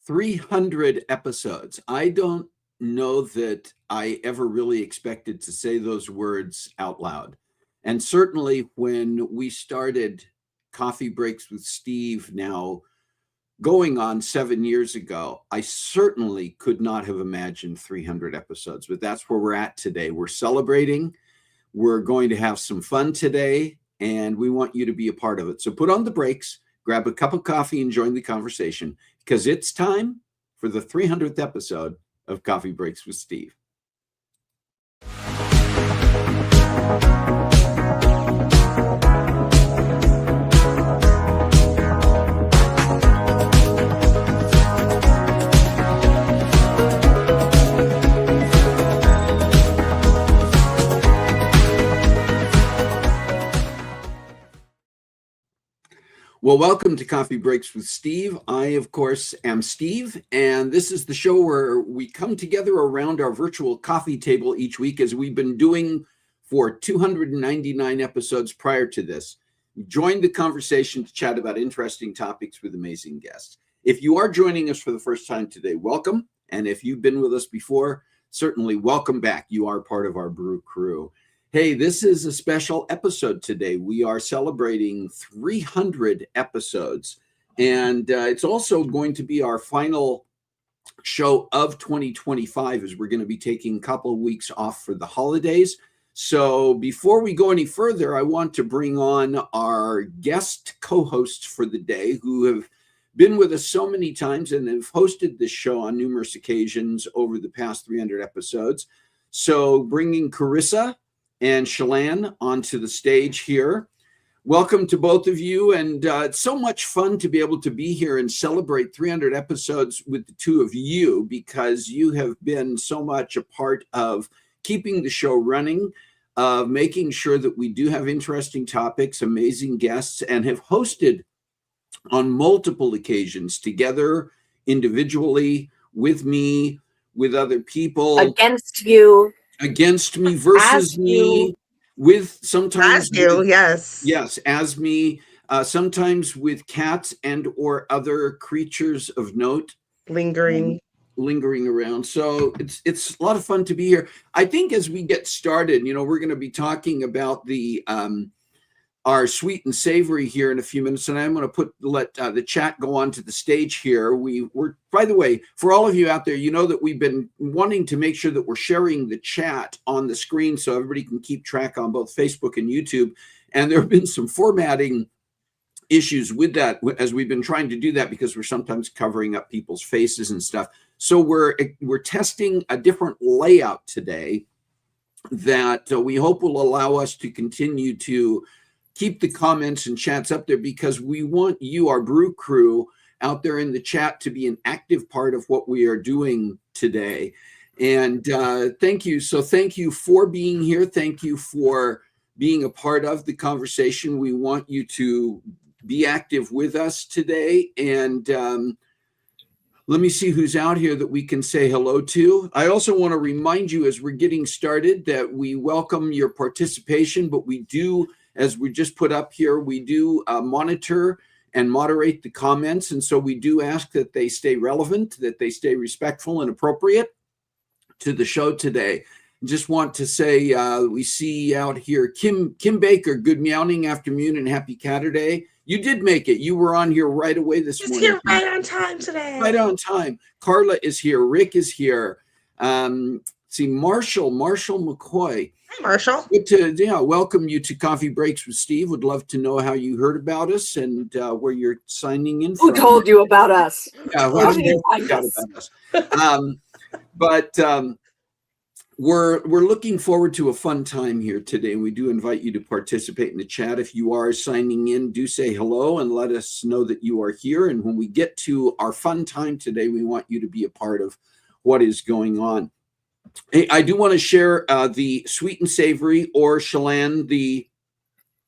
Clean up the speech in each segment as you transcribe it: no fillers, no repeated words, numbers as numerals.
$300 episodes. I don't know that I ever really expected to say those words out loud. And certainly when we started Coffee Breaks with Steve now going on 7 years ago, I certainly could not have imagined 300 episodes, but that's where we're at today. We're celebrating. We're going to have some fun today, and we want you to be a part of it. So put on the brakes, grab a cup of coffee, and join the conversation, because it's time for the 300th episode of Coffee Breaks with Steve. Well, welcome to Coffee Breaks with Steve. I, of course, am Steve, and this is the show where we come together around our virtual coffee table each week, as we've been doing for 299 episodes prior to this. Join the conversation to chat about interesting topics with amazing guests. If you are joining us for the first time today, welcome. And if you've been with us before, certainly welcome back. You are part of our Brew Crew. Hey, this is a special episode today. We are celebrating 300 episodes, and it's also going to be our final show of 2025, as we're going to be taking a couple of weeks off for the holidays. So before we go any further, I want to bring on our guest co-hosts for the day, who have been with us so many times and have hosted this show on numerous occasions over the past 300 episodes. So bringing Karissa and Chelan onto the stage here. Welcome to both of you. And it's so much fun to be able to be here and celebrate 300 episodes with the two of you, because you have been so much a part of keeping the show running, of making sure that we do have interesting topics, amazing guests, and have hosted on multiple occasions together, individually, with me, with other people. Against you. Against me, versus me. With sometimes as you, yes, as me, sometimes with cats and or other creatures of note lingering around. So it's a lot of fun to be here. I think as we get started, we're going to be talking about the our sweet and savory here in a few minutes, and I'm going to let the chat go on to the stage here. We're, by the way, for all of you out there, you know that we've been wanting to make sure that we're sharing the chat on the screen so everybody can keep track on both Facebook and YouTube. And there have been some formatting issues with that as we've been trying to do that, because we're sometimes covering up people's faces and stuff. So we're testing a different layout today that we hope will allow us to continue to keep the comments and chats up there, because we want you, our Brew Crew, out there in the chat to be an active part of what we are doing today. And thank you. So thank you for being here. Thank you for being a part of the conversation. We want you to be active with us today. And let me see who's out here that we can say hello to. I also want to remind you, as we're getting started, that we welcome your participation, but we do, as we just put up here, we do monitor and moderate the comments. And so we do ask that they stay relevant, that they stay respectful and appropriate to the show today. Just want to say, we see out here, Kim Baker, good meowing afternoon and happy Catterday. You did make it. You were on here right away this morning. He's here right on time today. Right on time. Carla is here. Rick is here. See, Marshall McCoy. Hi, Marshall. Good to welcome you to Coffee Breaks with Steve. Would love to know how you heard about us and where you're signing in from. Who told you about us? Yeah, we're looking forward to a fun time here today, and we do invite you to participate in the chat. If you are signing in, do say hello and let us know that you are here. And when we get to our fun time today, we want you to be a part of what is going on. Hey, I do want to share the sweet and savory, or Chelan, the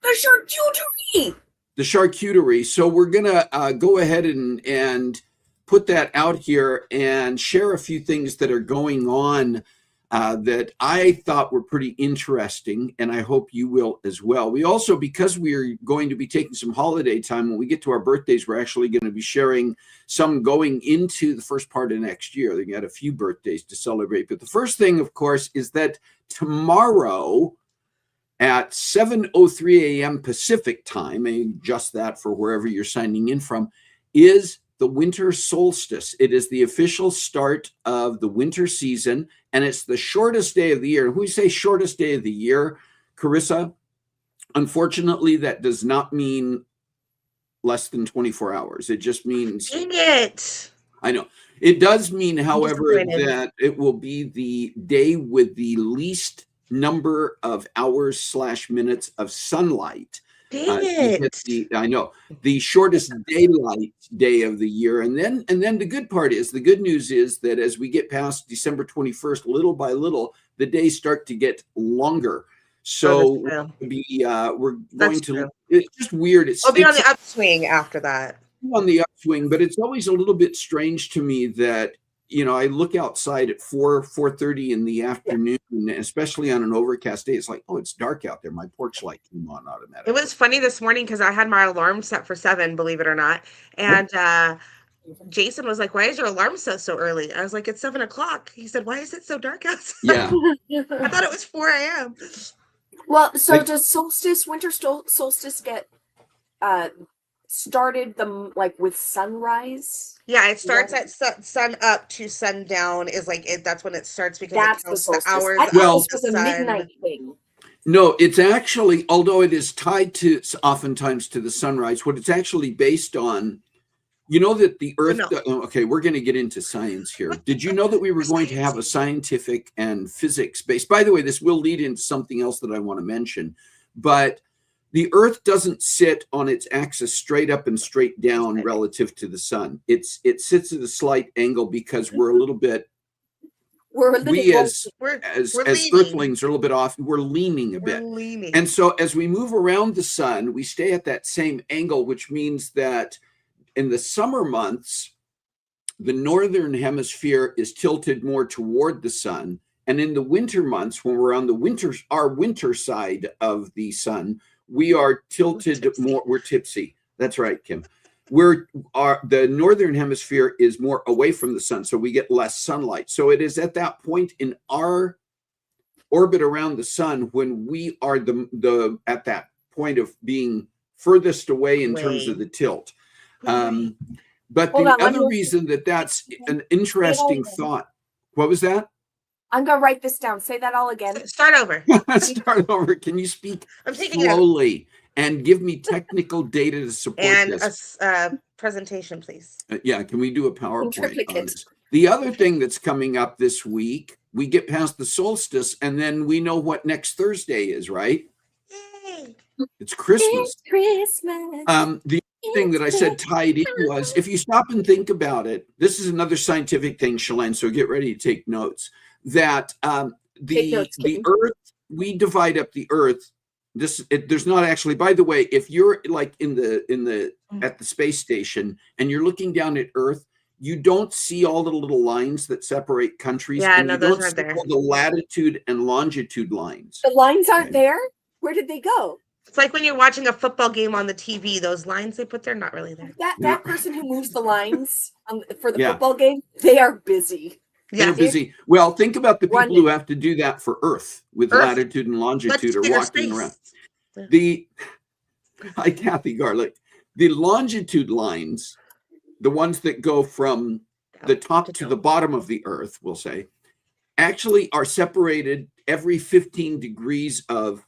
charcuterie. The charcuterie. So we're gonna go ahead and put that out here and share a few things that are going on that I thought were pretty interesting, and I hope you will as well. We also, because we're going to be taking some holiday time, when we get to our birthdays, we're actually going to be sharing some going into the first part of next year. They got a few birthdays to celebrate. But the first thing, of course, is that tomorrow at 7:03 a.m. Pacific time, and just that for wherever you're signing in from, is the winter solstice. It is the official start of the winter season, and it's the shortest day of the year. And when we say shortest day of the year, Karissa, unfortunately, that does not mean less than 24 hours. It just means... Dang it. I know. It does mean, however, that it will be the day with the least number of hours/minutes of sunlight. Dang it. I know, the shortest daylight day of the year. And then the good news is that as we get past December 21st, little by little, the days start to get longer. So it's just weird. We'll be on the upswing after that. On the upswing, but it's always a little bit strange to me that, I look outside at 4:30 in the afternoon, especially on an overcast day. It's like, oh, it's dark out there. My porch light came on automatically. It was funny this morning because I had my alarm set for 7, believe it or not. And Jason was like, why is your alarm set so early? I was like, it's 7 o'clock. He said, why is it so dark outside? Yeah. I thought it was 4 a.m. Well, so does winter solstice get started with sunrise? Yeah, it starts at sun up to sundown is that's when it starts, because that's it counts the hours. I thought it was a midnight thing. No, it's actually, although it is tied to oftentimes to the sunrise, what it's actually based on You know that the Earth, no. okay, we're going to get into science here. Did you know that we were going to have a scientific and physics based? By the way, this will lead into something else that I want to mention, but the Earth doesn't sit on its axis straight up and straight down relative to the sun. It sits at a slight angle because we're a little bit, as Earthlings are a little bit off. We're leaning a bit. And so as we move around the sun, we stay at that same angle, which means that in the summer months, the northern hemisphere is tilted more toward the sun. And in the winter months, when we're on our winter side of the sun, we are tilted more, we're tipsy. That's right, Kim. The northern hemisphere is more away from the sun, so we get less sunlight. So it is at that point in our orbit around the sun when we are at that point of being furthest away in terms of the tilt. But the other reason that's an interesting thought. What was that? I'm going to write this down. Say that all again. Start over. Start over. Can you speak slowly and give me technical data to support this? And a presentation, please. Yeah, can we do a PowerPoint on this? The other thing that's coming up this week, we get past the solstice, and then we know what next Thursday is, right? Yay! It's Christmas. It's Christmas. The thing that I said tied in was, if you stop and think about it, this is another scientific thing, Chelan, so get ready to take notes, that the Earth, we divide up the Earth. There's not actually, by the way, if you're like at the space station and you're looking down at Earth, you don't see all the little lines that separate countries. Yeah, and no, you those don't aren't see there. all the latitude and longitude lines. The lines aren't there? Where did they go? It's like when you're watching a football game on the TV, those lines they put there, not really there. That person who moves the lines for the football game, they are busy. They're busy. Well, think about the people who have to do that for Earth with latitude and longitude or walking around. Hi, Kathy Garlic. The longitude lines, the ones that go from the top to the bottom of the Earth, we'll say, actually are separated every 15 degrees of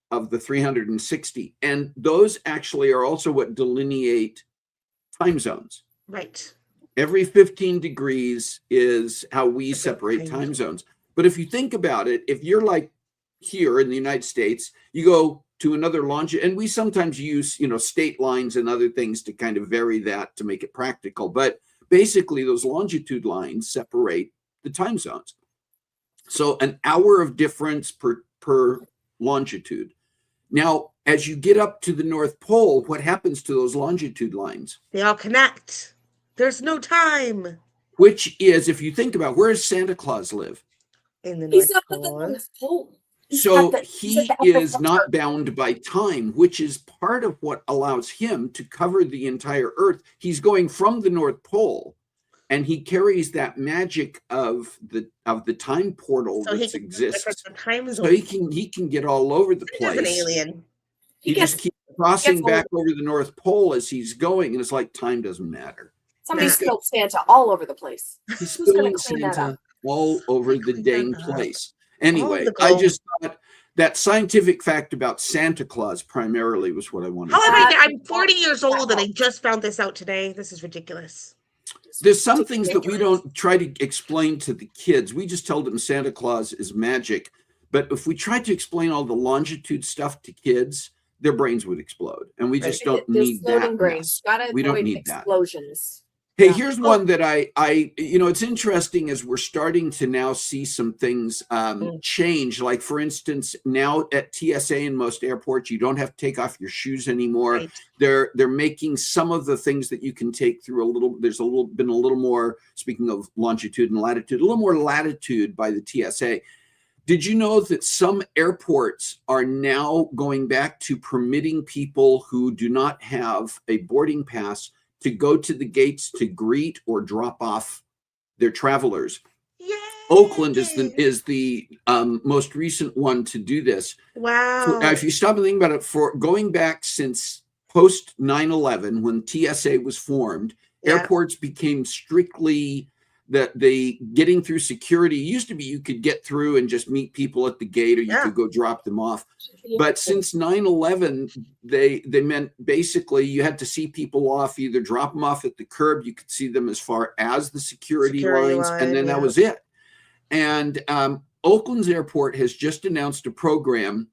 the 360. And those actually are also what delineate time zones. Right. Every 15 degrees is how we separate time zones. But if you think about it, if you're like here in the United States, you go to another longitude, and we sometimes use, state lines and other things to kind of vary that to make it practical. But basically, those longitude lines separate the time zones. So an hour of difference per longitude. Now, as you get up to the North Pole, what happens to those longitude lines? They all connect. There's no time. Which is, if you think about, where does Santa Claus live? In the North Pole. So he is not bound by time, which is part of what allows him to cover the entire Earth. He's going from the North Pole, and he carries that magic of the time portal that exists. So he can get all over the place. He's an alien. He just keeps crossing back over the North Pole as he's going, and it's like time doesn't matter. Somebody spilled Santa all over the place. He's spilling Santa all over the dang place. Anyway, I just thought that scientific fact about Santa Claus primarily was what I wanted. I'm 40 years old and I just found this out today. This is ridiculous. There's some things that we don't try to explain to the kids. We just tell them Santa Claus is magic. But if we tried to explain all the longitude stuff to kids, their brains would explode. And we just don't need that. We don't need explosions. Hey, here's one that I it's interesting as we're starting to now see some things change. Like, for instance, now at TSA in most airports, you don't have to take off your shoes anymore. Right. They're making some of the things that you can take through there's been a little more, speaking of longitude and latitude, a little more latitude by the TSA. Did you know that some airports are now going back to permitting people who do not have a boarding pass to go to the gates to greet or drop off their travelers? Yay! Oakland is the most recent one to do this. Wow. If you stop and think about it, for going back since post 9/11, when TSA was formed, airports became strictly, that the getting through security used to be you could get through and just meet people at the gate, or you could go drop them off. But since 9/11, they meant basically you had to see people off, either drop them off at the curb, you could see them as far as the security lines, and then that was it. And Oakland's airport has just announced a program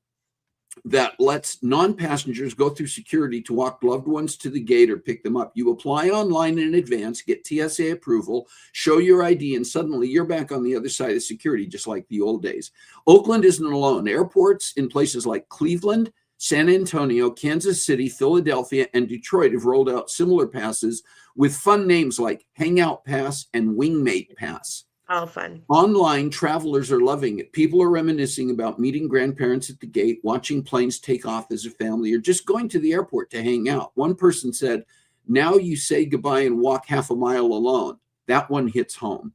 that lets non-passengers go through security to walk loved ones to the gate or pick them up. You apply online in advance, get TSA approval, show your ID, and suddenly you're back on the other side of security, just like the old days. Oakland isn't alone. Airports in places like Cleveland, San Antonio, Kansas City, Philadelphia, and Detroit have rolled out similar passes with fun names like Hangout Pass and Wingmate Pass. All fun. Online, travelers are loving it. People are reminiscing about meeting grandparents at the gate, watching planes take off as a family, or just going to the airport to hang out. One person said, "Now you say goodbye and walk half a mile alone." That one hits home.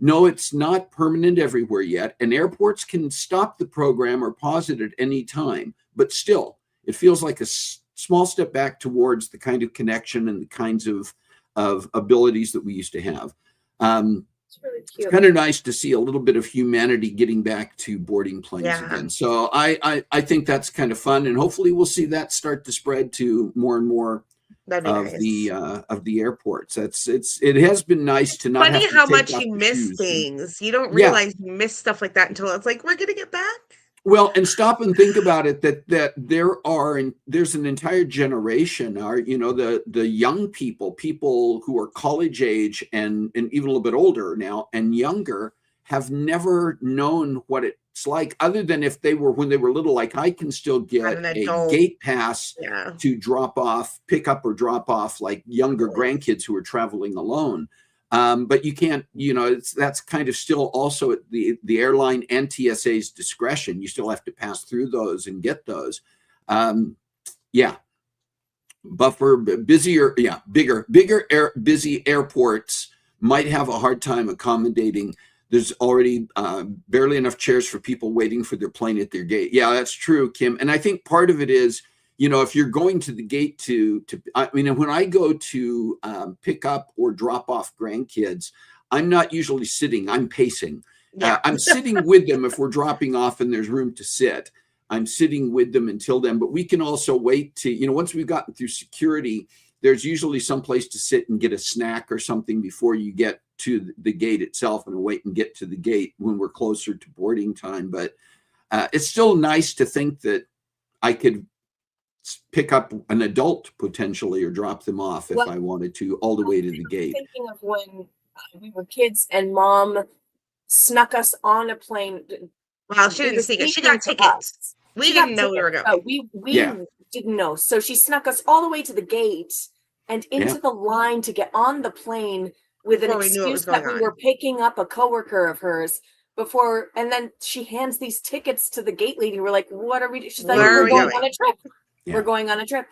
No, it's not permanent everywhere yet, and airports can stop the program or pause it at any time. But still, it feels like a small step back towards the kind of connection and the kinds of abilities that we used to have. It's kind of nice to see a little bit of humanity getting back to boarding planes again. So I think that's kind of fun, and hopefully we'll see that start to spread to more and more of the airports. It has been nice to not. Funny have to how take much off you the miss shoes. things. You don't realize you miss stuff like that until it's like we're gonna get back. Well, and stop and think about it, that there's an entire generation, the young people who are college age and even a little bit older now and younger, have never known what it's like, other than if they were, when they were little, like I can still get a gate pass to pick up or drop off like younger grandkids who are traveling alone. But you can't, that's kind of still also at the airline and TSA's discretion. You still have to pass through those and get those. Busy airports might have a hard time accommodating. There's already barely enough chairs for people waiting for their plane at their gate. Yeah, that's true, Kim. And I think part of it is, if you're going to the gate when I go to pick up or drop off grandkids, I'm not usually sitting, I'm pacing. I'm sitting with them if we're dropping off and there's room to sit. I'm sitting with them until then, but we can also wait to, once we've gotten through security, there's usually some place to sit and get a snack or something before you get to the gate itself, and wait and get to the gate when we're closer to boarding time. But it's still nice to think that I could pick up an adult potentially or drop them off if I wanted to, all the way to the gate. Thinking of when we were kids and Mom snuck us on a plane. Well, she didn't sneak us. She got tickets. We didn't know we were going. We didn't know. So she snuck us all the way to the gate and into the line to get on the plane with an excuse that we were picking up a coworker of hers. And then she hands these tickets to the gate lady. We're like, what are we doing? She's like, we're going on a trip. We're going on a trip.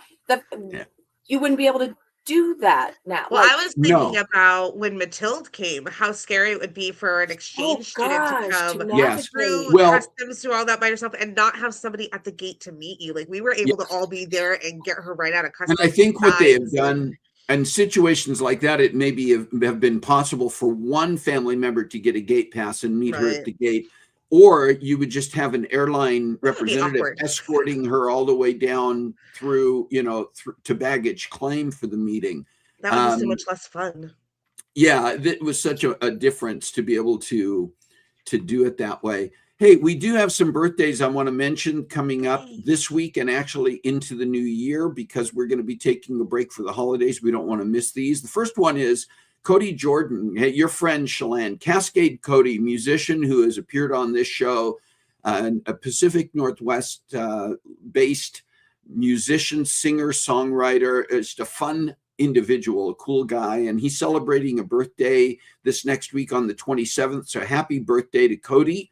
You wouldn't be able to do that now. Well, I was thinking about when Matilde came, how scary it would be for an exchange student to come through customs, through all that by yourself, and not have somebody at the gate to meet you. Like, we were able to all be there and get her right out of customs. And I think what they have done, and situations like that, it maybe have been possible for one family member to get a gate pass and meet her at the gate. Or you would just have an airline representative escorting her all the way down through, to baggage claim for the meeting. That would be so much less fun. Yeah, it was such a difference to be able to do it that way. Hey, we do have some birthdays I want to mention coming up this week and actually into the new year, because we're going to be taking a break for the holidays. We don't want to miss these. The first one is Cody Jordan, your friend Chelan, Cascade Cody, musician who has appeared on this show, a Pacific Northwest based musician, singer, songwriter, just a fun individual, a cool guy. And he's celebrating a birthday this next week on the 27th. So happy birthday to Cody.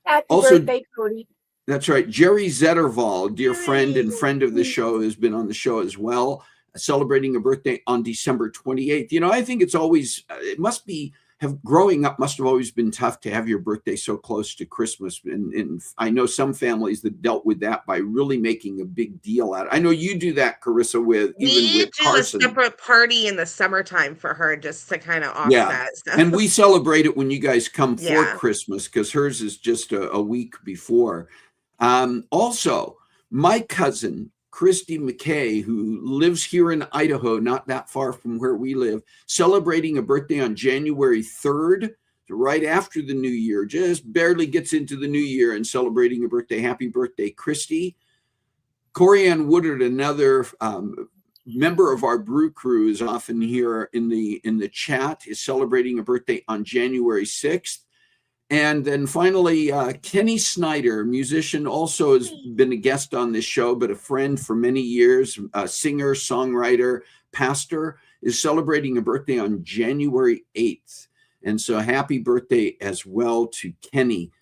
Happy birthday, Cody. That's right. Jerry Zetterval, dear friend and friend of the show, has been on the show as well, celebrating a birthday on December 28th. I think it's always, it must be growing up must have always been tough to have your birthday so close to Christmas. And I know some families that dealt with that by really making a big deal out of it. I know you do that, Karissa, with Carson. A separate party in the summertime for her just to kind of offset stuff. And we celebrate it when you guys come for Christmas, because hers is just a week before. Also, my cousin, Christy McKay, who lives here in Idaho, not that far from where we live, celebrating a birthday on January 3rd, right after the new year, just barely gets into the new year and celebrating a birthday. Happy birthday, Christy. Corianne Woodard, another member of our Brew Crew, is often here in the chat, is celebrating a birthday on January 6th. And then finally, Kenny Snyder, musician, also has been a guest on this show, but a friend for many years, a singer, songwriter, pastor, is celebrating a birthday on January 8th. And so happy birthday as well to Kenny.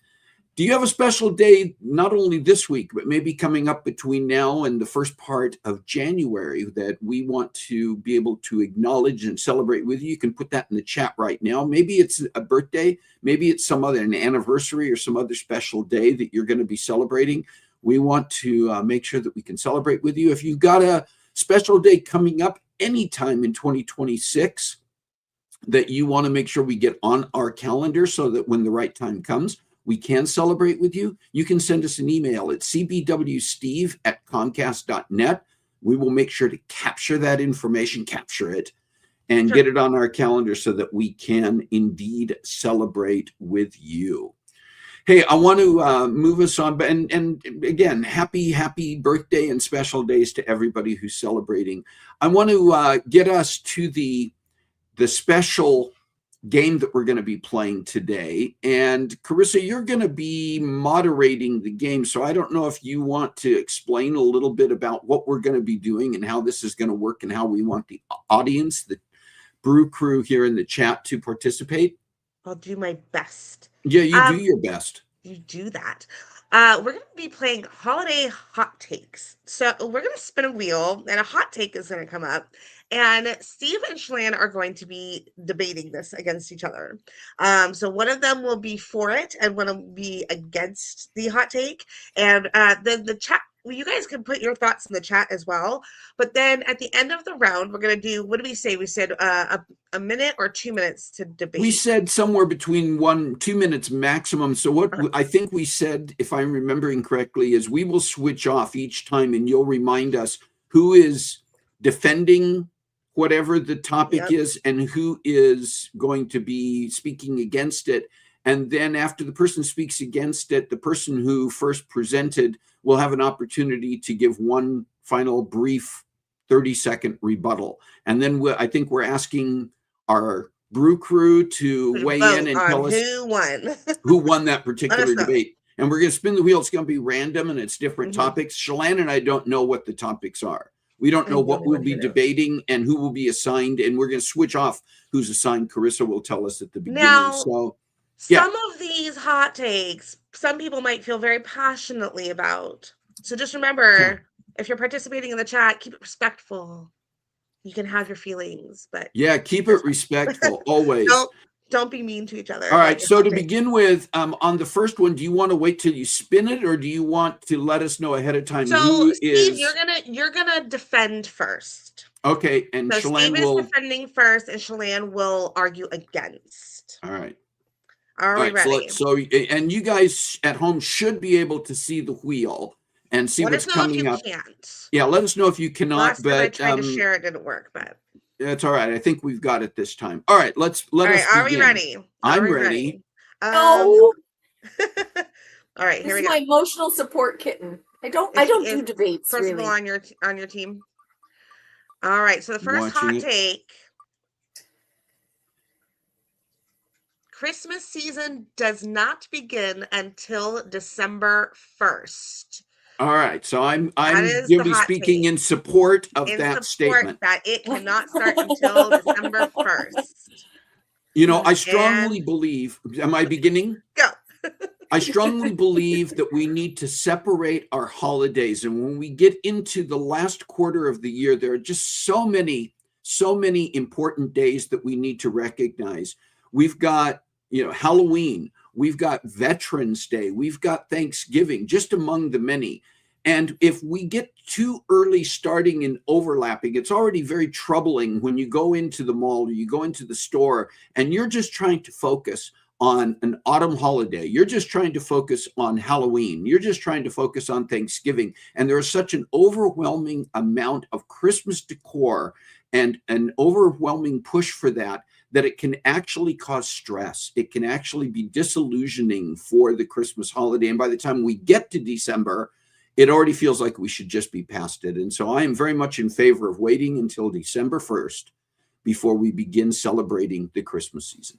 Do you have a special day, not only this week, but maybe coming up between now and the first part of January, that we want to be able to acknowledge and celebrate with you? You can put that in the chat right now. Maybe it's a birthday, maybe it's an anniversary or some other special day that you're going to be celebrating. We want to make sure that we can celebrate with you. If you've got a special day coming up anytime in 2026 that you want to make sure we get on our calendar so that when the right time comes, we can celebrate with you, you can send us an email at cbwsteve@comcast.net. We will make sure to capture that information, and get it on our calendar so that we can indeed celebrate with you. Hey, I want to move us on, and again, happy birthday and special days to everybody who's celebrating. I want to get us to the special game that we're going to be playing today. And Karissa, you're going to be moderating the game. So I don't know if you want to explain a little bit about what we're going to be doing and how this is going to work and how we want the audience, the Brew Crew here in the chat, to participate. I'll do my best. Yeah, you do your best. You do that. We're going to be playing holiday hot takes. So we're going to spin a wheel and a hot take is going to come up. And Steve and Chelan are going to be debating this against each other. So one of them will be for it and one will be against the hot take. And then the chat, you guys can put your thoughts in the chat as well. But then at the end of the round, we're going to do, what did we say? We said a minute or 2 minutes to debate. We said somewhere between 2 minutes maximum. So what I think we said, if I'm remembering correctly, is we will switch off each time and you'll remind us who is defending whatever the topic is and who is going to be speaking against it. And then after the person speaks against it, the person who first presented will have an opportunity to give one final brief 30-second rebuttal. And then I think we're asking our Brew Crew to weigh in and tell us who won that particular debate. And we're going to spin the wheel. It's going to be random and it's different topics. Chelan and I don't know what the topics are. We don't know what we'll be debating and who will be assigned, and we're going to switch off who's assigned. Karissa will tell us at the beginning. Now, some of these hot takes, some people might feel very passionately about. So just remember, if you're participating in the chat, keep it respectful. You can have your feelings, but keep it respectful always. Don't be mean to each other. All right. So to begin with, on the first one, do you want to wait till you spin it, or do you want to let us know ahead of time who Steve, you're gonna defend first. Okay, and so Chelan Steve is defending first, and Chelan will argue against. All right. Are we ready? So and you guys at home should be able to see the wheel and see what's coming up. Yeah, let us know if you cannot. But I tried to share, it didn't work, but. That's all right. I think we've got it this time. All right, let us begin. Are we ready? I'm ready. No. All right, here we go. This is my emotional support kitten. I don't do debates. First of all, on your team. All right, so the first hot take. Christmas season does not begin until December 1st. All right, so I'm going to be speaking in support of that statement. That it cannot start until December 1st. You know, I strongly believe, am I beginning? Go. I strongly believe that we need to separate our holidays. And when we get into the last quarter of the year, there are just so many important days that we need to recognize. we've got, Halloween, we've got Veterans Day, we've got Thanksgiving, just among the many. And if we get too early starting and overlapping, it's already very troubling when you go into the mall or you go into the store and you're just trying to focus on an autumn holiday. You're just trying to focus on Halloween. You're just trying to focus on Thanksgiving. And there is such an overwhelming amount of Christmas decor and an overwhelming push for that it can actually cause stress. It can actually be disillusioning for the Christmas holiday. And by the time we get to December, it already feels like we should just be past it. And so I am very much in favor of waiting until December 1st before we begin celebrating the Christmas season.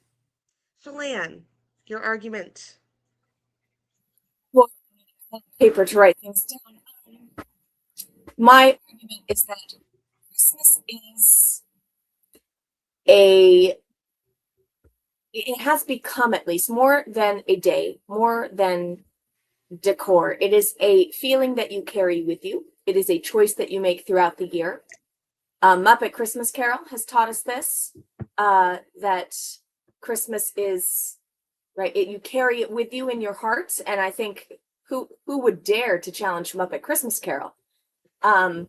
Chelan, your argument. Well, paper to write things down. My argument is that Christmas is it has become at least more than a day, more than decor. It is a feeling that you carry with you. It is a choice that you make throughout the year. Muppet Christmas Carol has taught us this, that Christmas is, right, you carry it with you in your heart. And I think who would dare to challenge Muppet Christmas Carol? And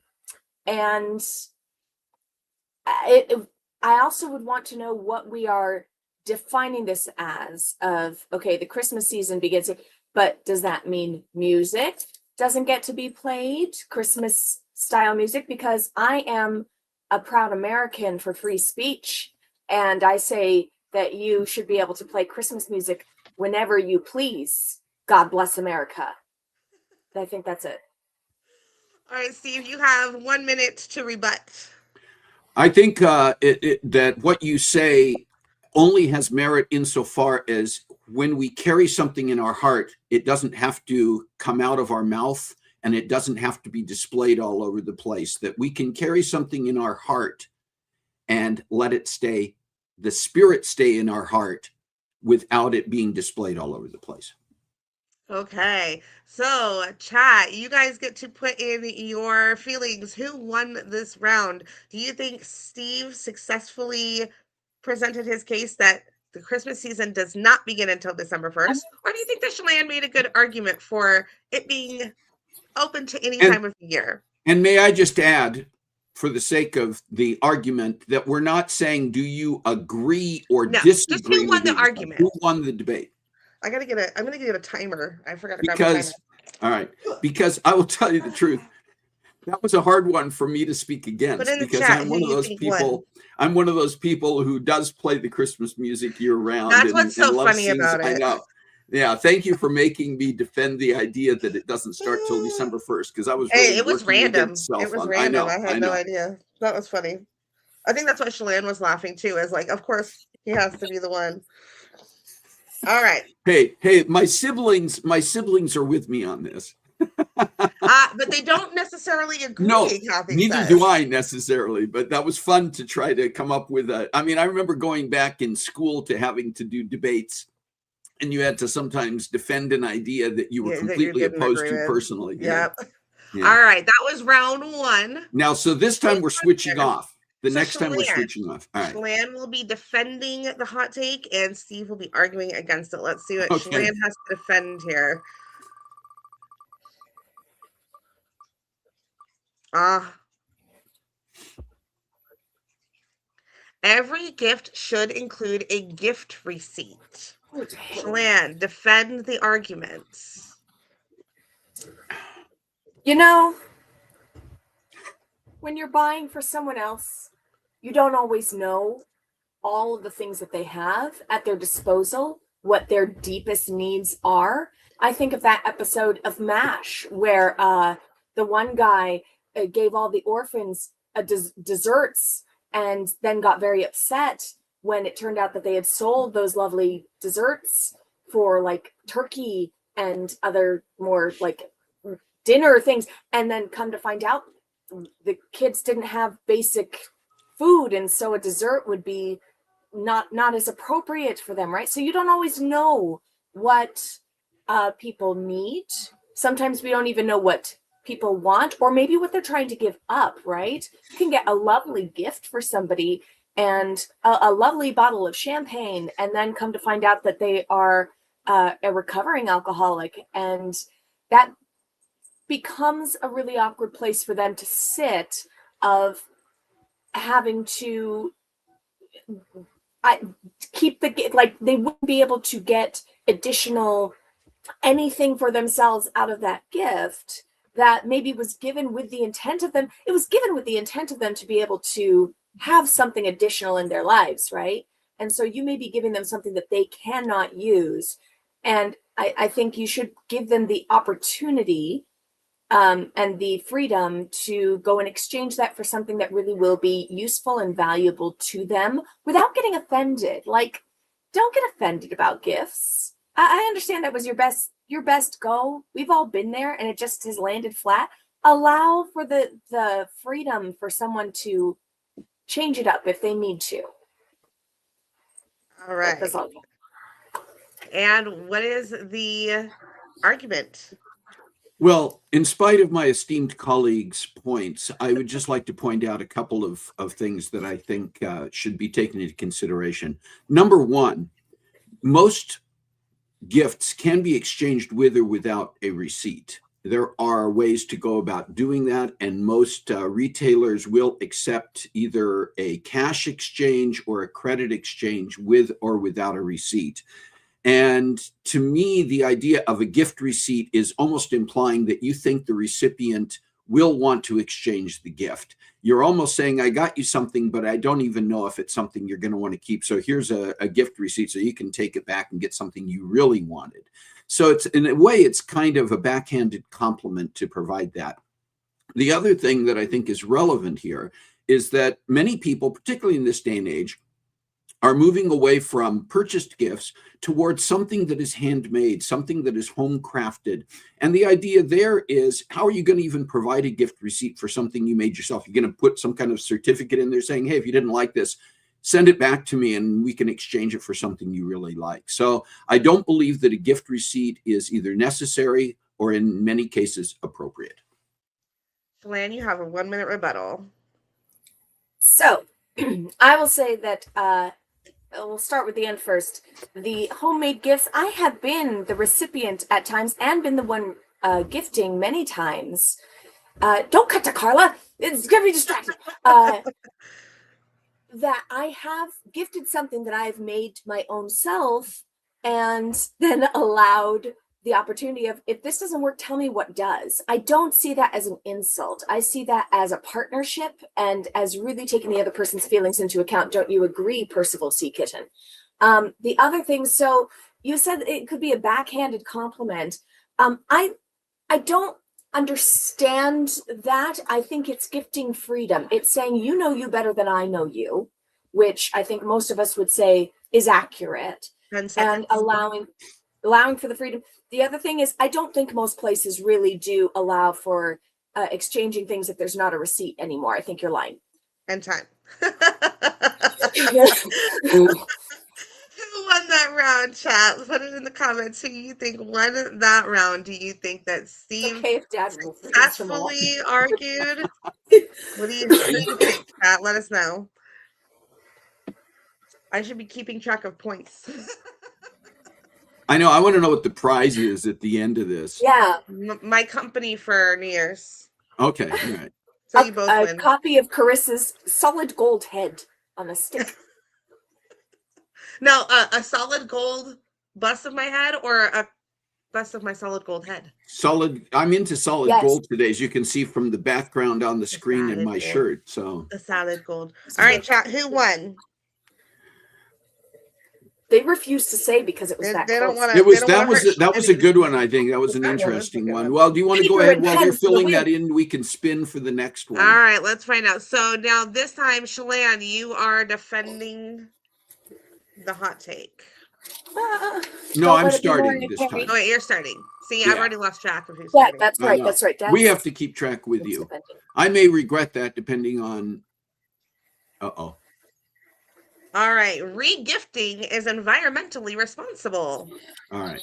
I also would want to know what we are defining this as of, okay, the Christmas season begins, but does that mean music doesn't get to be played, Christmas style music? Because I am a proud American for free speech, and I say that you should be able to play Christmas music whenever you please. God bless America. I think that's it. All right, Steve, you have 1 minute to rebut. I think that what you say only has merit insofar as when we carry something in our heart, it doesn't have to come out of our mouth and it doesn't have to be displayed all over the place. That we can carry something in our heart and let it stay, the spirit stay in our heart without it being displayed all over the place. Okay, so chat, you guys get to put in your feelings. Who won this round? Do you think Steve successfully presented his case that the Christmas season does not begin until December 1st? Or do you think that Chelan made a good argument for it being open to any time of the year? And may I just add, for the sake of the argument, that we're not saying, do you agree or disagree? Just who won the argument? Who won the debate? I'm going to get a timer. I forgot to grab a timer. All right. Because I will tell you the truth. That was a hard one for me to speak against, because I'm one of those people. I'm one of those people who does play the Christmas music year round. That's what's so funny about it. I know. Yeah, thank you for making me defend the idea that it doesn't start till December 1st, because I was really it was random. It was random. I had no idea. That was funny. I think that's why Chelan was laughing too. Is like, of course he has to be the one. All right. Hey, my siblings are with me on this. But they don't necessarily agree. No, neither do I necessarily, but that was fun to try to come up with I remember going back in school to having to do debates, and you had to sometimes defend an idea that you were completely opposed to personally. Yep. Yeah. All right. That was round 1. Now, so this time we're switching off. The next time we're switching off. All right. Chelan will be defending the hot take, and Steve will be arguing against it. Let's see what Chelan has to defend here. Every gift should include a gift receipt. Chelan, defend the arguments. When you're buying for someone else, you don't always know all of the things that they have at their disposal, what their deepest needs are. I think of that episode of MASH where the one guy gave all the orphans desserts and then got very upset when it turned out that they had sold those lovely desserts for like turkey and other more like dinner things. And then come to find out the kids didn't have basic food. And so a dessert would be not as appropriate for them, right? So you don't always know what people need. Sometimes we don't even know what people want, or maybe what they're trying to give up, right? You can get a lovely gift for somebody and a lovely bottle of champagne, and then come to find out that they are a recovering alcoholic, and that becomes a really awkward place for them to sit, of having to keep like they wouldn't be able to get additional anything for themselves out of that gift that maybe was given with the intent of them. It was given with the intent of them to be able to have something additional in their lives, right? And so you may be giving them something that they cannot use. And I think you should give them the opportunity and the freedom to go and exchange that for something that really will be useful and valuable to them without getting offended. Like, don't get offended about gifts. I understand that was your best go. We've all been there and it just has landed flat. Allow for the freedom for someone to change it up if they need to. All right. And what is the argument? Well, in spite of my esteemed colleagues' points, I would just like to point out a couple of things that I think should be taken into consideration. Number one, most gifts can be exchanged with or without a receipt. There are ways to go about doing that, and most retailers will accept either a cash exchange or a credit exchange with or without a receipt. And to me, the idea of a gift receipt is almost implying that you think the recipient will want to exchange the gift. You're almost saying, I got you something, but I don't even know if it's something you're going to want to keep. So here's a gift receipt so you can take it back and get something you really wanted. So it's, in a way, it's kind of a backhanded compliment to provide that. The other thing that I think is relevant here is that many people, particularly in this day and age, are moving away from purchased gifts towards something that is handmade, something that is home crafted. And the idea there is, how are you going to even provide a gift receipt for something you made yourself? You're going to put some kind of certificate in there saying, hey, if you didn't like this, send it back to me and we can exchange it for something you really like. So I don't believe that a gift receipt is either necessary or in many cases appropriate. Chelan, you have a 1-minute rebuttal. So I will say that we'll start with the end first. The homemade gifts, I have been the recipient at times and been the one gifting many times. Don't cut to Carla. It's going to be distracting. That I have gifted something that I've made my own self and then allowed the opportunity of, if this doesn't work, tell me what does. I don't see that as an insult. I see that as a partnership and as really taking the other person's feelings into account. Don't you agree, Percival Sea Kitten? The other thing, so you said it could be a backhanded compliment. I don't understand that. I think it's gifting freedom. It's saying, you know you better than I know you, which I think most of us would say is accurate, and allowing for the freedom. The other thing is, I don't think most places really do allow for exchanging things if there's not a receipt anymore. I think you're lying. And time. Who won that round, chat? Put it in the comments. Who you think won that round? Do you think that Steve successfully argued? What do you think, chat? Let us know. I should be keeping track of points. I know. I want to know what the prize is at the end of this. Yeah. My company for New Year's. Okay. All right. So you both win. A copy of Carissa's solid gold head on a stick. Now, a solid gold bust of my head or a bust of my solid gold head? Solid. I'm into solid gold today, as you can see from the background on the screen in my shirt. So the solid gold. All right, chat. Who won? They refused to say because it was that close. That was a good one. I think that was an interesting one. Well, do you want to go ahead while you're filling that in? We can spin for the next one. All right, let's find out. So now this time, Chelan, you are defending the hot take. No, I'm starting this time. Oh wait, you're starting. See, I've already lost track of who's starting. That's right. That's right. We have to keep track with you. I may regret that depending on. Uh-oh. All right. Re-gifting is environmentally responsible. All right.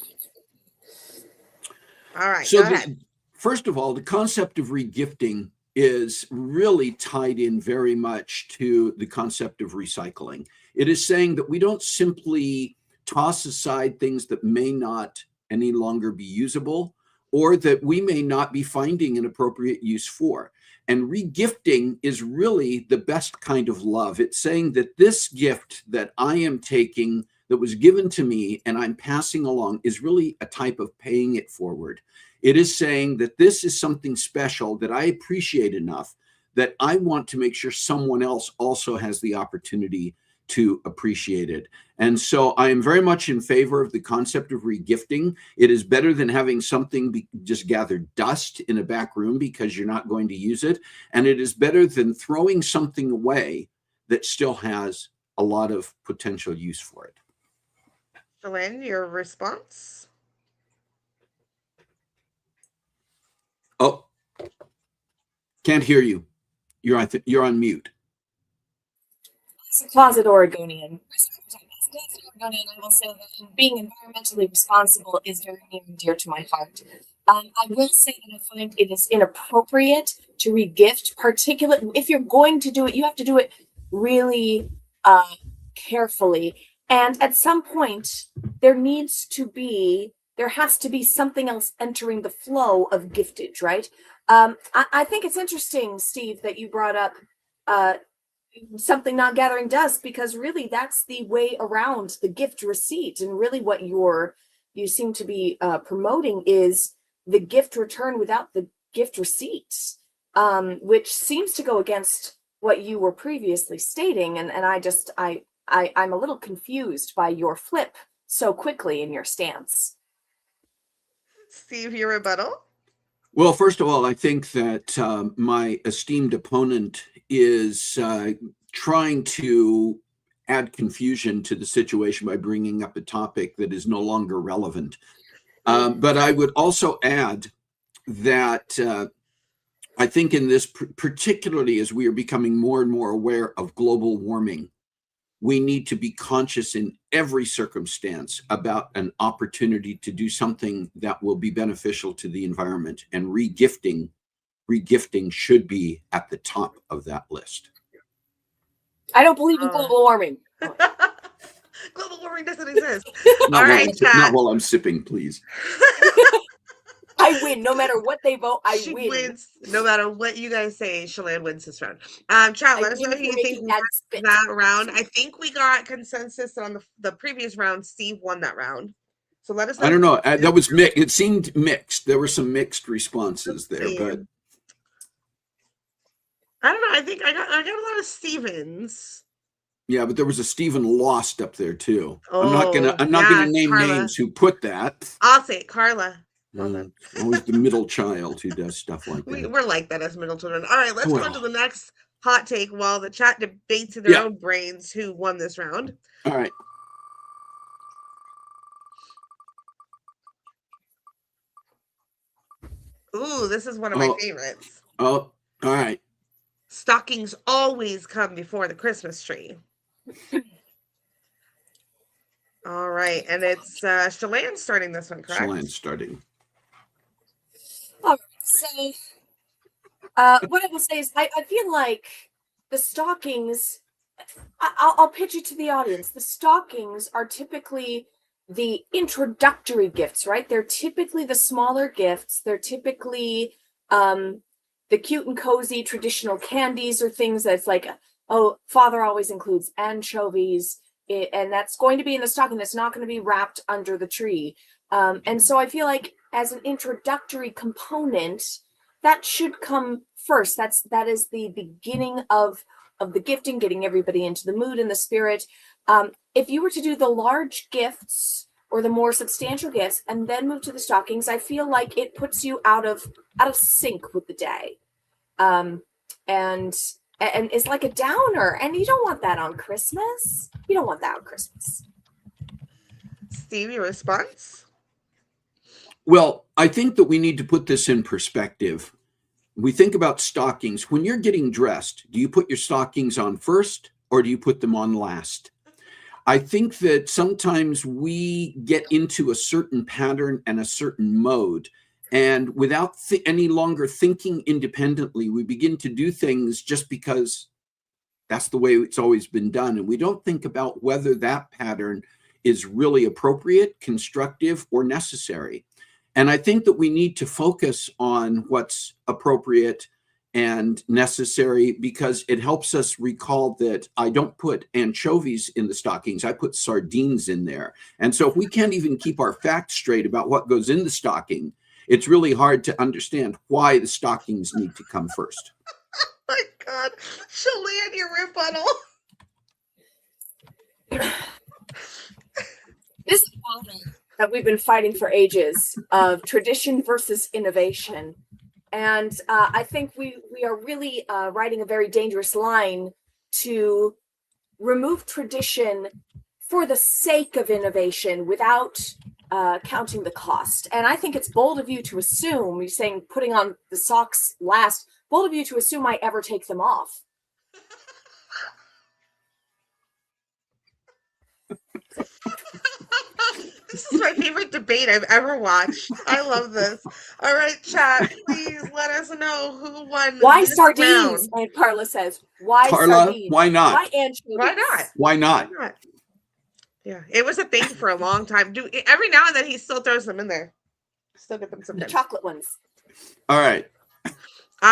All right. So go ahead. First of all, the concept of re-gifting is really tied in very much to the concept of recycling. It is saying that we don't simply toss aside things that may not any longer be usable, or that we may not be finding an appropriate use for. And regifting is really the best kind of love. It's saying that this gift that I am taking, that was given to me and I'm passing along, is really a type of paying it forward. It is saying that this is something special that I appreciate enough that I want to make sure someone else also has the opportunity to appreciate it. And so I am very much in favor of the concept of regifting. It is better than having something just gather dust in a back room because you're not going to use it. And it is better than throwing something away that still has a lot of potential use for it. Chelan, your response? Oh, can't hear you. You're on mute. As a closet Oregonian, I will say that being environmentally responsible is very near and dear to my heart. I will say that I find it is inappropriate to regift, particularly if you're going to do it, you have to do it really carefully. And at some point, there has to be something else entering the flow of giftage, right? I think it's interesting, Steve, that you brought up something not gathering dust, because really that's the way around the gift receipt. And really what you seem to be promoting is the gift return without the gift receipt, which seems to go against what you were previously stating. And I'm a little confused by your flip so quickly in your stance. Steve, your rebuttal? Well, first of all, I think that my esteemed opponent is trying to add confusion to the situation by bringing up a topic that is no longer relevant. But I would also add that I think in this, particularly as we are becoming more and more aware of global warming, we need to be conscious in every circumstance about an opportunity to do something that will be beneficial to the environment, and regifting should be at the top of that list. I don't believe in global warming. Global warming doesn't exist. Not while I'm sipping, please. I win no matter what they vote. She win. Wins no matter what you guys say. Chelan wins this round. Chat, let us know who you think won that round. I think we got consensus on the previous round. Steve won that round. So let us know. I don't know. That was mixed. It seemed mixed. There were some mixed responses there, but I don't know. I think I got a lot of Stevens. Yeah, but there was a Stephen Lost up there too. I'm not gonna name Carla. Names who put that. I'll say it, Carla. Always the middle child who does stuff like that. We're like that as middle children. All right, let's go on to the next hot take while the chat debates in their own brains who won this round. All right. Ooh, this is one of my favorites. Oh, all right. Stockings always come before the Christmas tree. All right, and it's Chelan starting this one, correct? Chelan starting. All right, so what I will say is I feel like the stockings, I'll pitch it to the audience. The stockings are typically the introductory gifts, right? They're typically the smaller gifts. They're typically the cute and cozy traditional candies or things that's like, oh, father always includes anchovies, and that's going to be in the stocking. That's not going to be wrapped under the tree. And so I feel like as an introductory component, that should come first. That is the beginning of the gifting, getting everybody into the mood and the spirit. If you were to do the large gifts or the more substantial gifts and then move to the stockings, I feel like it puts you out of sync with the day. And it's like a downer, and you don't want that on Christmas. You don't want that on Christmas. Steve, your response? Well, I think that we need to put this in perspective. We think about stockings. When you're getting dressed, do you put your stockings on first or do you put them on last? I think that sometimes we get into a certain pattern and a certain mode, And without any longer thinking independently, we begin to do things just because that's the way it's always been done. And we don't think about whether that pattern is really appropriate, constructive, or necessary. And I think that we need to focus on what's appropriate and necessary, because it helps us recall that I don't put anchovies in the stockings, I put sardines in there. And so if we can't even keep our facts straight about what goes in the stocking, it's really hard to understand why the stockings need to come first. Oh my God, Chelan, your rebuttal. This battle that we've been fighting for ages of tradition versus innovation. And I think we are really riding a very dangerous line to remove tradition for the sake of innovation without counting the cost. And I think it's bold of you to assume, you're saying putting on the socks last, bold of you to assume I ever take them off. This is my favorite debate I've ever watched. I love this. All right, chat, please let us know who won. Why sardines? And Carla says, why Carla, sardines? why not? Why anchovies? Why not? Why not? Why not? Yeah, it was a thing for a long time. Every now and then he still throws them in there. Still get them sometimes. The chocolate ones. All right. All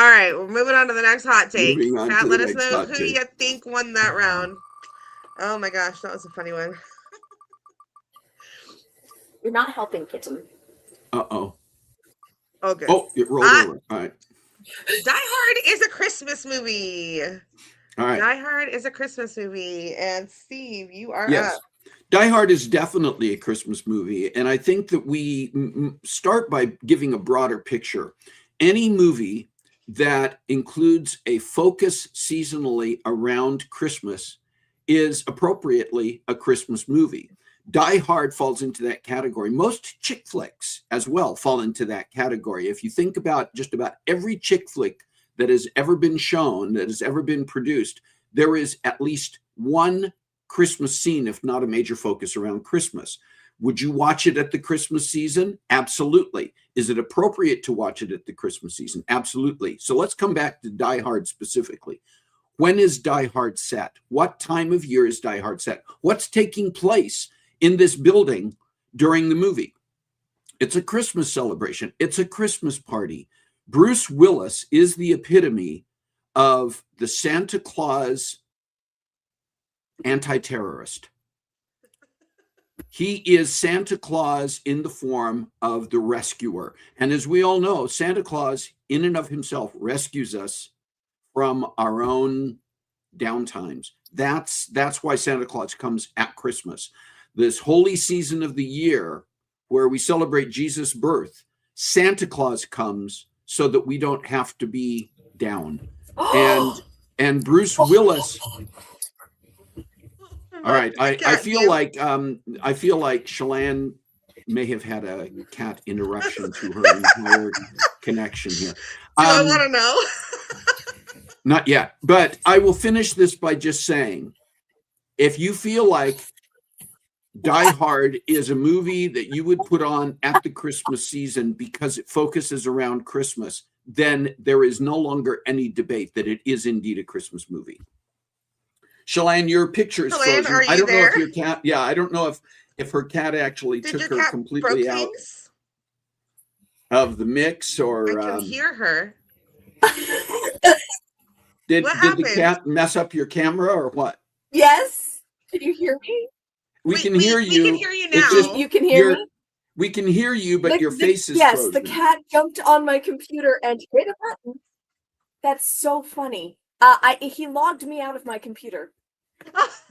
right, we're moving on to the next hot take. Pat, let us know who you think won that round. Oh my gosh, that was a funny one. You're not helping, kitten. Uh-oh. Oh, good. Oh, it rolled over. All right. Die Hard is a Christmas movie. All right. Die Hard is a Christmas movie. And Steve, you are up. Die Hard is definitely a Christmas movie. And I think that we start by giving a broader picture. Any movie that includes a focus seasonally around Christmas is appropriately a Christmas movie. Die Hard falls into that category. Most chick flicks as well fall into that category. If you think about just about every chick flick that has ever been shown, that has ever been produced, there is at least one Christmas scene, if not a major focus around Christmas. Would you watch it at the Christmas season? Absolutely. Is it appropriate to watch it at the Christmas season? Absolutely. So let's come back to Die Hard specifically. When is Die Hard set? What time of year is Die Hard set? What's taking place in this building during the movie? It's a Christmas celebration. It's a Christmas party. Bruce Willis is the epitome of the Santa Claus anti-terrorist. He is Santa Claus in the form of the rescuer. And as we all know, Santa Claus in and of himself rescues us from our own downtimes. That's why Santa Claus comes at Christmas. This holy season of the year where we celebrate Jesus' birth, Santa Claus comes so that we don't have to be down. And Bruce Willis. All right, I feel like Chelan may have had a cat interruption to her entire connection here. Do I want to know? Not yet, but I will finish this by just saying, if you feel like Die Hard is a movie that you would put on at the Christmas season because it focuses around Christmas, then there is no longer any debate that it is indeed a Christmas movie. Chelan, your picture is frozen. Are you I don't there? know if your cat, I don't know if her cat actually took her completely out of the mix, or I can hear her. Did the cat mess up your camera or what? Yes. Can you hear me? We can hear you. We can hear you now. Just, you can hear me? We can hear you, but your face is frozen. Yes, the cat jumped on my computer and hit a button. That's so funny. He logged me out of my computer.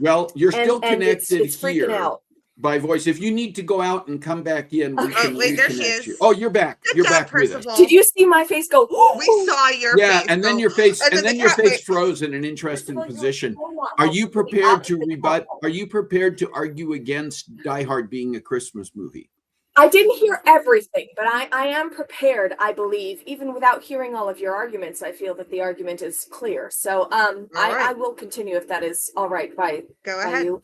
Well, you're still connected it's freaking here out. By voice. If you need to go out and come back in, we can there she reconnect is. you. Oh, you're back. Good You're job, back with Percival. us. Did you see my face go? We saw your face. And then your face, and then your face went. froze in an interesting position. Are you prepared to rebut? Are you prepared to argue against Die Hard being a Christmas movie? I didn't hear everything, but I am prepared, I believe. Even without hearing all of your arguments, I feel that the argument is clear. So I will continue if that is all right by Go ahead. you.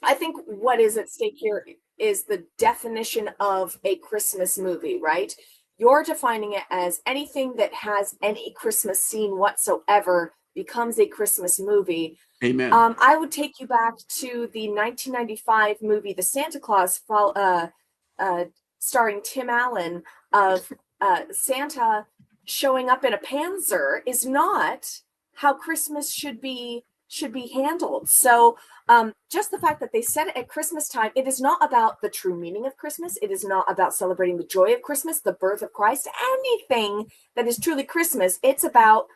I think what is at stake here is the definition of a Christmas movie, right? You're defining it as anything that has any Christmas scene whatsoever becomes a Christmas movie. Amen. I would take you back to the 1995 movie, The Santa Claus, starring Tim Allen, of Santa showing up in a Panzer is not how Christmas should be handled. So just the fact that they set it at Christmas time, it is not about the true meaning of Christmas. It is not about celebrating the joy of Christmas, the birth of Christ, anything that is truly Christmas. It's about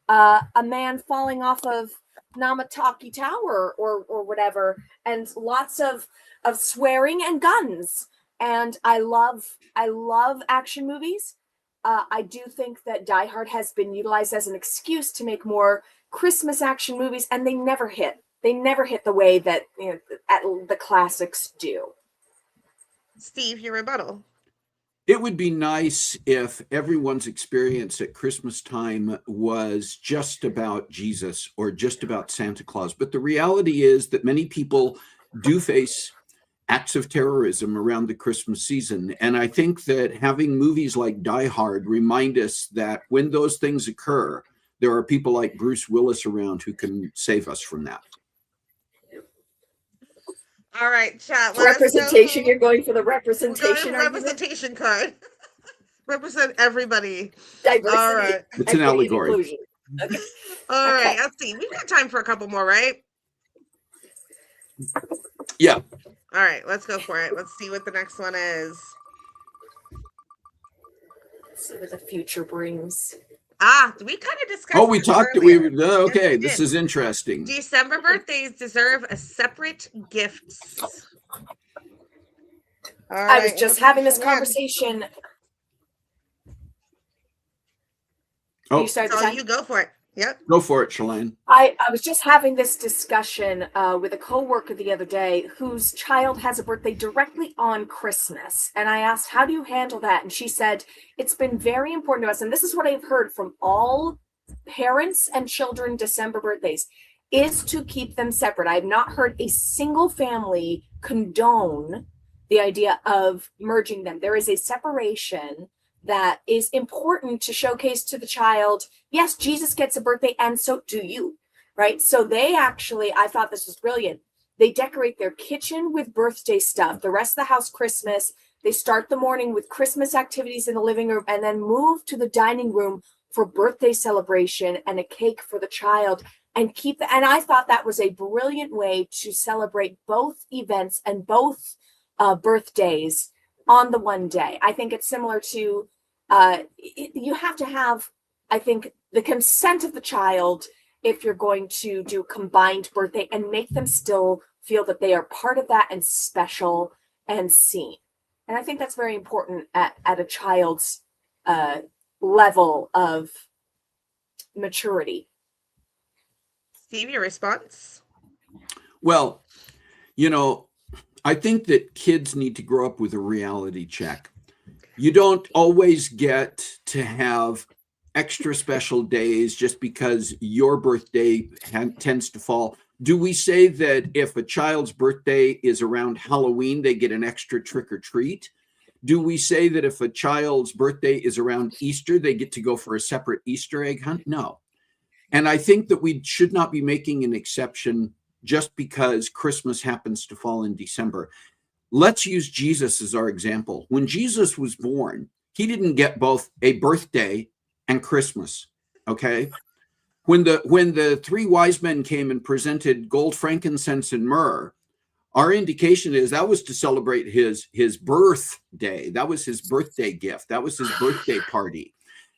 a man falling off of Namataki Tower or whatever, and lots of swearing and guns. And I love action movies. I do think that Die Hard has been utilized as an excuse to make more Christmas action movies, and they never hit. They never hit the way that the classics do. Steve, your rebuttal. It would be nice if everyone's experience at Christmas time was just about Jesus or just about Santa Claus. But the reality is that many people do face acts of terrorism around the Christmas season. And I think that having movies like Die Hard remind us that when those things occur, there are people like Bruce Willis around who can save us from that. All right, chat. Representation. You're going for the representation. Representation card. Represent everybody. Diversity. All right. It's an allegory. Okay. All right. Let's see. We've got time for a couple more, right? Yeah. All right. Let's go for it. Let's see what the next one is. Let's see what the future brings. We kind of discussed. Oh, we talked. Okay. Yes, this is interesting. December birthdays deserve a separate gift. I was just having this conversation. Oh, you go for it. Yep. Go for it, Chelan. I was just having this discussion with a coworker the other day whose child has a birthday directly on Christmas. And I asked, how do you handle that? And she said, it's been very important to us. And this is what I've heard from all parents and children December birthdays, is to keep them separate. I have not heard a single family condone the idea of merging them. There is a separation that is important to showcase to the child, yes, Jesus gets a birthday and so do you, right? So they actually, I thought this was brilliant. They decorate their kitchen with birthday stuff, the rest of the house Christmas. They start the morning with Christmas activities in the living room and then move to the dining room for birthday celebration and a cake for the child, and and I thought that was a brilliant way to celebrate both events and both birthdays on the one day. I think it's similar to you have to have, I think, the consent of the child if you're going to do combined birthday, and make them still feel that they are part of that and special and seen. And I think that's very important at a child's level of maturity. Steve, your response? Well, I think that kids need to grow up with a reality check. You don't always get to have extra special days just because your birthday tends to fall. Do we say that if a child's birthday is around Halloween, they get an extra trick or treat? Do we say that if a child's birthday is around Easter, they get to go for a separate Easter egg hunt? No. And I think that we should not be making an exception just because Christmas happens to fall in December. Let's use Jesus as our example. When Jesus was born, he didn't get both a birthday and Christmas, okay? When the three wise men came and presented gold, frankincense, and myrrh, our indication is that was to celebrate his birthday. That was his birthday gift. That was his birthday party.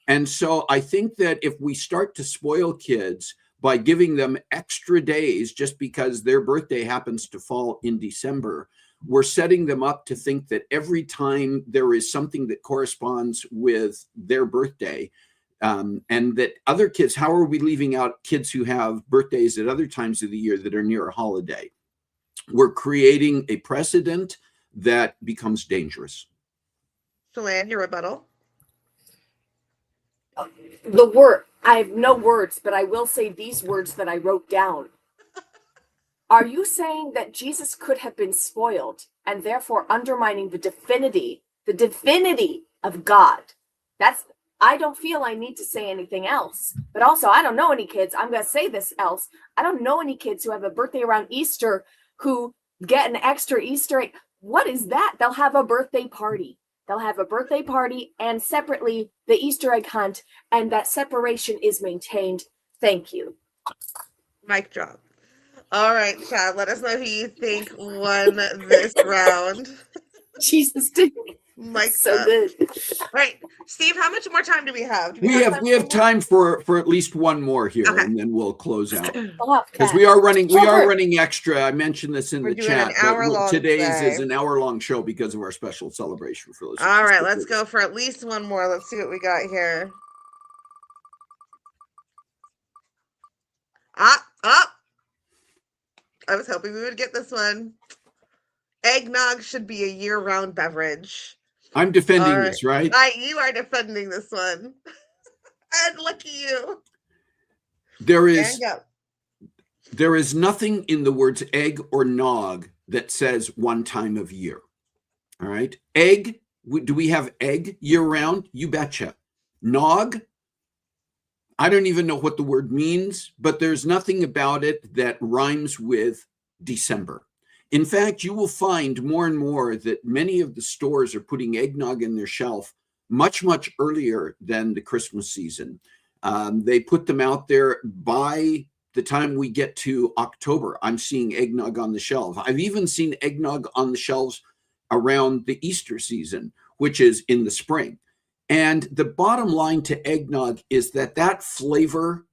And so I think that if we start to spoil kids by giving them extra days just because their birthday happens to fall in December, we're setting them up to think that every time there is something that corresponds with their birthday, and that other kids, how are we leaving out kids who have birthdays at other times of the year that are near a holiday? We're creating a precedent that becomes dangerous. Chelan, your rebuttal? I have no words, but I will say these words that I wrote down. Are you saying that Jesus could have been spoiled and therefore undermining the divinity of God. I don't feel I need to say anything else. But also, I don't know any kids. I'm going to say this else. I don't know any kids who have a birthday around Easter who get an extra Easter egg. What is that? They'll have a birthday party. They'll have a birthday party and separately the Easter egg hunt, and that separation is maintained. Thank you. Mic drop. All right, Chad, let us know who you think won this round. Jesus, dude. Mike, so good. All right, Steve, how much more time do we have? We have time for at least one more here, okay. And then we'll close out because we are running extra. I mentioned this in the chat. Today's is an hour-long show because of our special celebration for listeners. All right, let's go for at least one more. Let's see what we got here. I was hoping we would get this one. Eggnog should be a year-round beverage. I'm defending this, right? You are defending this one. And lucky you. There is nothing in the words egg or nog that says one time of year. All right. Egg, do we have egg year-round? You betcha. Nog, I don't even know what the word means, but there's nothing about it that rhymes with December. In fact, you will find more and more that many of the stores are putting eggnog in their shelf much, much earlier than the Christmas season. They put them out there by the time we get to October. I'm seeing eggnog on the shelf. I've even seen eggnog on the shelves around the Easter season, which is in the spring. And the bottom line to eggnog is that flavor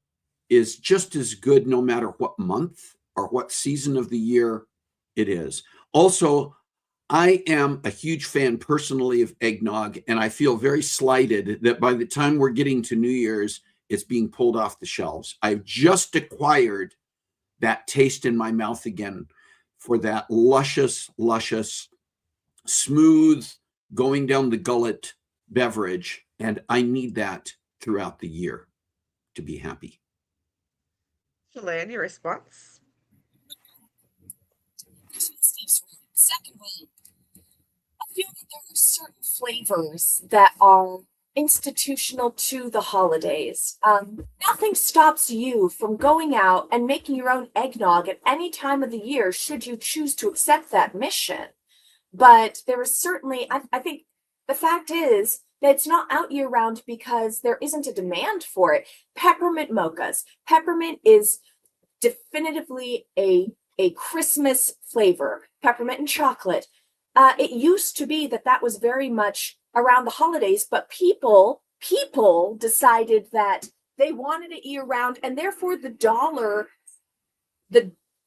is just as good no matter what month or what season of the year it is. Also, I am a huge fan personally of eggnog, and I feel very slighted that by the time we're getting to New Year's, it's being pulled off the shelves. I've just acquired that taste in my mouth again for that luscious, smooth, going down the gullet beverage, and I need that throughout the year to be happy. Chelan, your response? Secondly, I feel that there are certain flavors that are institutional to the holidays. Nothing stops you from going out and making your own eggnog at any time of the year should you choose to accept that mission. But there is certainly, I think the fact is that it's not out year round because there isn't a demand for it. Peppermint mochas. Peppermint is definitively a Christmas flavor, peppermint and chocolate. It used to be that was very much around the holidays, but people decided that they wanted it year round, and therefore the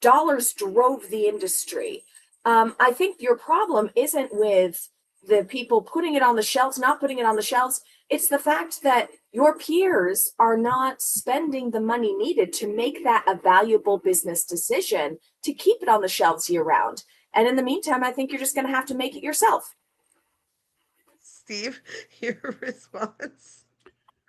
dollars drove the industry. I think your problem isn't with the people putting it on the shelves, not putting it on the shelves. It's the fact that your peers are not spending the money needed to make that a valuable business decision to keep it on the shelves year round. And in the meantime, I think you're just going to have to make it yourself. Steve, your response?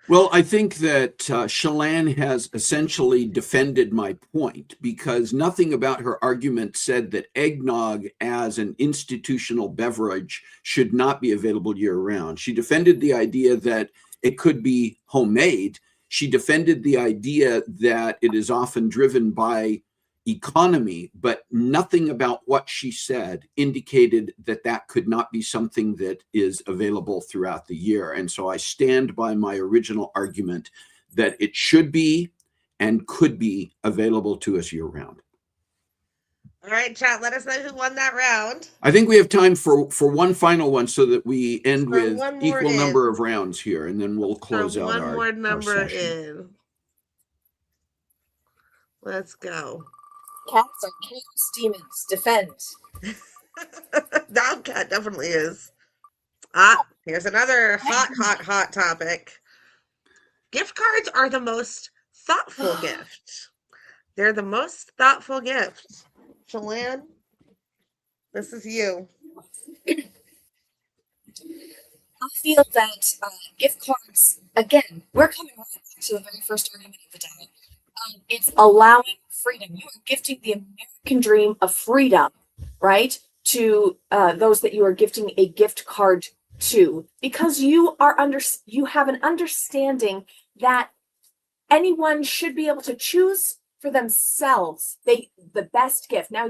Well, I think that Chelan has essentially defended my point because nothing about her argument said that eggnog as an institutional beverage should not be available year-round. She defended the idea that it could be homemade. She defended the idea that it is often driven by economy, but nothing about what she said indicated that could not be something that is available throughout the year. And so I stand by my original argument that it should be and could be available to us year round. All right, chat, let us know who won that round. I think we have time for one final one so that we end with equal number of rounds here, and then we'll close out one more number in. Let's go. Cats are chaos demons. Defend. That cat definitely is. Here's another hot topic. Gift cards are the most thoughtful gift. They're the most thoughtful gift. Chelan, this is you. I feel that gift cards, again, we're coming right back to the very first argument of the day. It's allowing freedom. You are gifting the American dream of freedom, right? to those that you are gifting a gift card to, because you have an understanding that anyone should be able to choose for themselves the best gift. Now,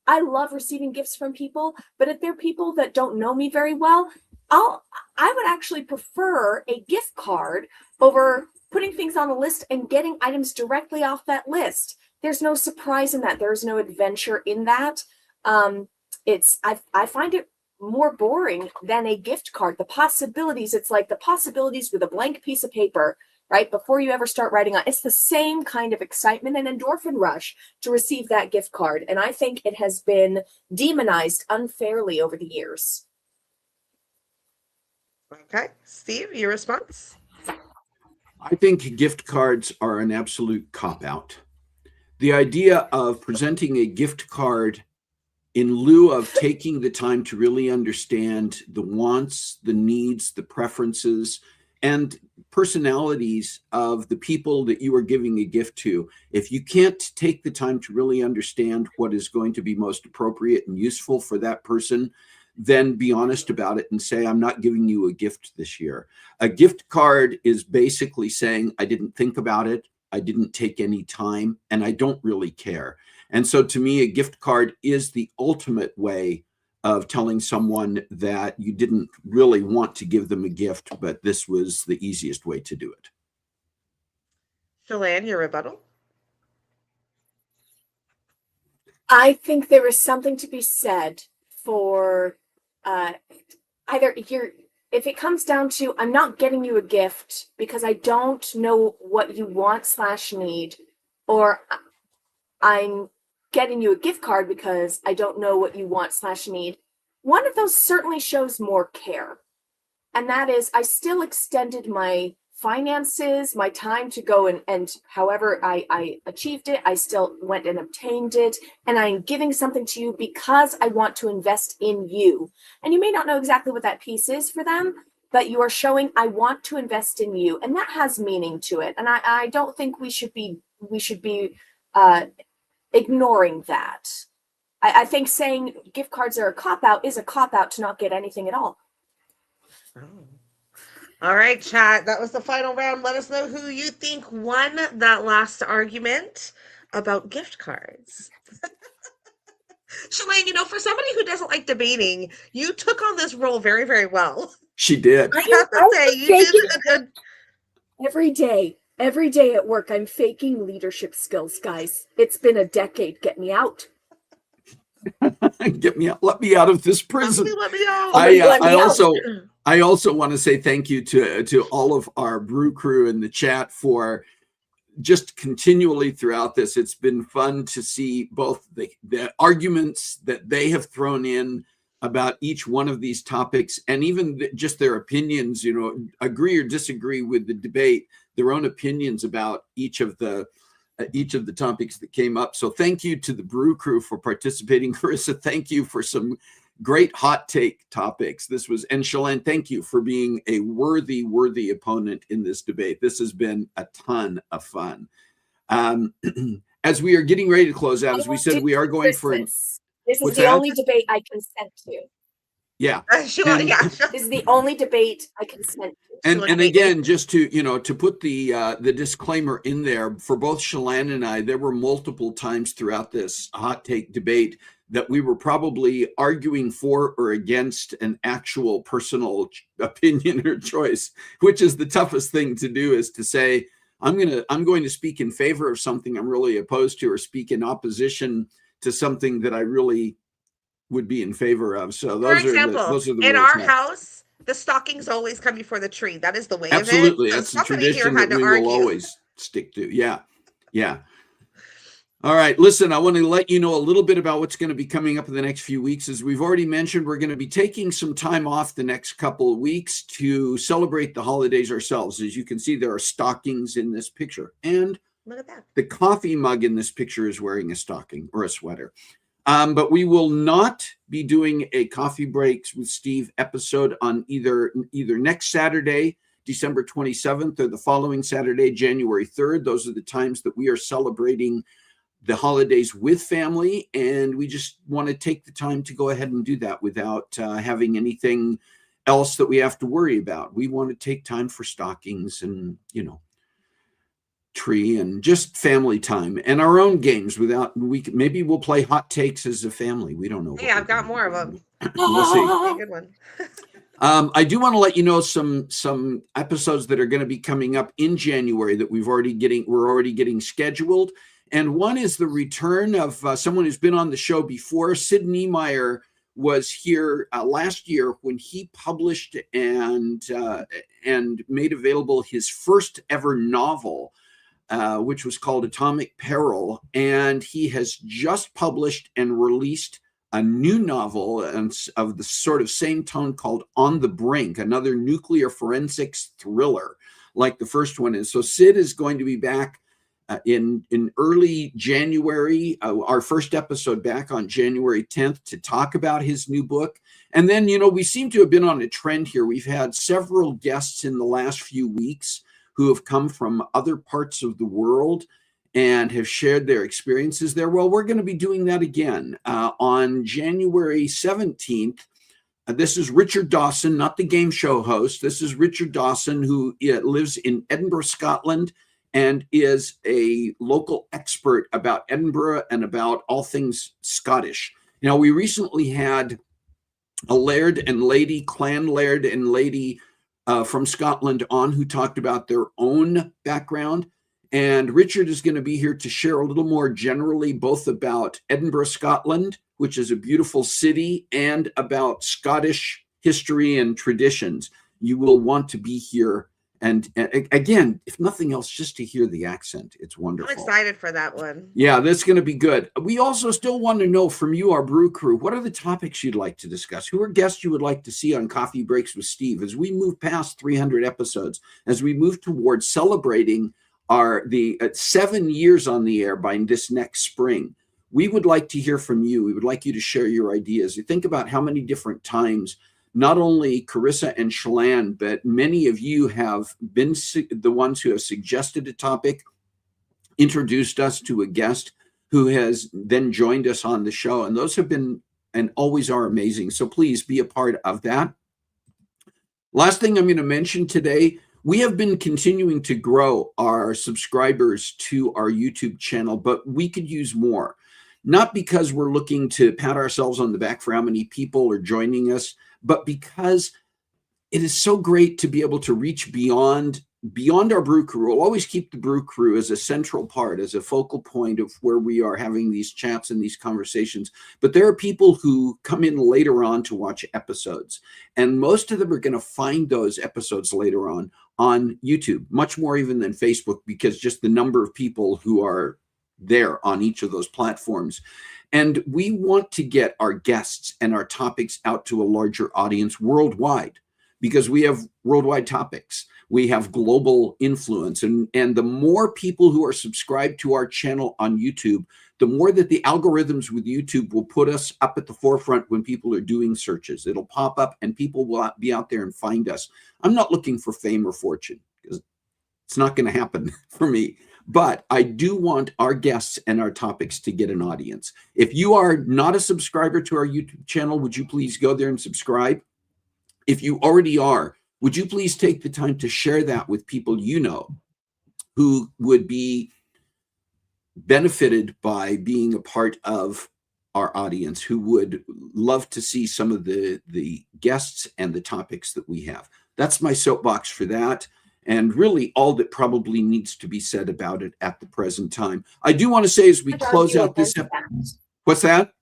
I love receiving gifts from people, but if they're people that don't know me very well, I would actually prefer a gift card over putting things on a list and getting items directly off that list. There's no surprise in that. There's no adventure in that. I find it more boring than a gift card. The possibilities, it's like the possibilities with a blank piece of paper, right? Before you ever start writing on, it's the same kind of excitement and endorphin rush to receive that gift card. And I think it has been demonized unfairly over the years. Okay. Steve, your response? I think gift cards are an absolute cop-out. The idea of presenting a gift card in lieu of taking the time to really understand the wants, the needs, the preferences, and personalities of the people that you are giving a gift to. If you can't take the time to really understand what is going to be most appropriate and useful for that person, then be honest about it and say, I'm not giving you a gift this year. A gift card is basically saying, I didn't think about it, I didn't take any time, and I don't really care. And so to me, a gift card is the ultimate way of telling someone that you didn't really want to give them a gift, but this was the easiest way to do it. Chelan, your rebuttal? I think there is something to be said for either if it comes down to, I'm not getting you a gift because I don't know what you want / need, or I'm getting you a gift card because I don't know what you want / need. One of those certainly shows more care. And that is, I still extended my finances, my time to go and however I achieved it, I still went and obtained it. And I'm giving something to you because I want to invest in you. And you may not know exactly what that piece is for them, but you are showing, I want to invest in you. And that has meaning to it. And I don't think we should be ignoring that. I think saying gift cards are a cop-out is a cop-out to not get anything at all. Oh. All right, chat. That was the final round. Let us know who you think won that last argument about gift cards. Chelan, for somebody who doesn't like debating, you took on this role very, very well. She did. I have to say, you did a good... Every day at work, I'm faking leadership skills, guys. It's been a decade. Get me out. Get me out. Let me out of this prison. Let me out. I also want to say thank you to all of our Brew Crew in the chat for just continually throughout this. It's been fun to see both the arguments that they have thrown in about each one of these topics, and even just their opinions, agree or disagree with the debate, their own opinions about each of the topics that came up. So thank you to the Brew Crew for participating. Karissa, thank you for some great hot take topics. And Chelan, thank you for being a worthy opponent in this debate. This has been a ton of fun. As we are getting ready to close out, as we said, we are going for this is the only debate I consent to. Yeah. This is the only debate I consent to. And again, just to put the disclaimer in there, for both Chelan and I, there were multiple times throughout this hot take debate that we were probably arguing for or against an actual personal opinion or choice, which is the toughest thing to do, is to say, I'm going to speak in favor of something I'm really opposed to, or speak in opposition to something that I really would be in favor of. So those are the in our house, the stockings always come before the tree. That is the way Absolutely. of it. That's the tradition that we will always stick to. Yeah. All right. Listen, I want to let you know a little bit about what's going to be coming up in the next few weeks. As we've already mentioned, we're going to be taking some time off the next couple of weeks to celebrate the holidays ourselves. As you can see, there are stockings in this picture. And look at that. The coffee mug in this picture is wearing a stocking or a sweater. But we will not be doing a Coffee Breaks with Steve episode on either next Saturday, December 27th, or the following Saturday, January 3rd. Those are the times that we are celebrating the holidays with family, and we just want to take the time to go ahead and do that without having anything else that we have to worry about. We want to take time for stockings and, you know, tree and just family time and our own games without maybe we'll play hot takes as a family. We don't know. Yeah, I've got more of them. We'll see. A good one. I do want to let you know some episodes that are going to be coming up in January that we're already getting scheduled. And one is the return of someone who's been on the show before. Sid Niemeyer was here last year when he published and made available his first ever novel, which was called Atomic Peril. And he has just published and released a new novel of the sort of same tone called On the Brink, another nuclear forensics thriller like the first one is. So Sid is going to be back in early January, our first episode back on January 10th to talk about his new book. And then, you know, we seem to have been on a trend here. We've had several guests in the last few weeks who have come from other parts of the world and have shared their experiences there. Well, we're going to be doing that again on January 17th. This is Richard Dawson, not the game show host. This is Richard Dawson, who lives in Edinburgh, Scotland, and is a local expert about Edinburgh and about all things Scottish. Now, we recently had a laird and lady, clan laird and lady from Scotland on who talked about their own background. And Richard is going to be here to share a little more generally, both about Edinburgh, Scotland, which is a beautiful city, and about Scottish history and traditions. You will want to be here. And again, if nothing else, just to hear the accent. It's wonderful. I'm excited for that one. Yeah, that's going to be good. We also still want to know from you, our Brew Crew, what are the topics you'd like to discuss? Who are guests you would like to see on Coffee Breaks with Steve as we move past 300 episodes, as we move towards celebrating the 7 years on the air by this next spring? We would like to hear from you. We would like you to share your ideas. You think about how many different times not only Karissa and Chelan, but many of you have been the ones who have suggested a topic, introduced us to a guest who has then joined us on the show. And those have been and always are amazing. So please be a part of that. Last thing I'm going to mention today, we have been continuing to grow our subscribers to our YouTube channel, but we could use more. Not because we're looking to pat ourselves on the back for how many people are joining us, but because it is so great to be able to reach beyond our Brew Crew. We'll always keep the Brew Crew as a central part, as a focal point of where we are having these chats and these conversations. But there are people who come in later on to watch episodes, and most of them are going to find those episodes later on YouTube, much more even than Facebook, because just the number of people who are there on each of those platforms. And we want to get our guests and our topics out to a larger audience worldwide, because we have worldwide topics. We have global influence. And the more people who are subscribed to our channel on YouTube, the more that the algorithms with YouTube will put us up at the forefront when people are doing searches. It'll pop up and people will be out there and find us. I'm not looking for fame or fortune, because it's not going to happen for me. But I do want our guests and our topics to get an audience. If you are not a subscriber to our YouTube channel, would you please go there and subscribe? If you already are, would you please take the time to share that with people you know who would be benefited by being a part of our audience, who would love to see some of the guests and the topics that we have? That's my soapbox for that. And really all that probably needs to be said about it at the present time. I do want to say as we close out this episode. What's that?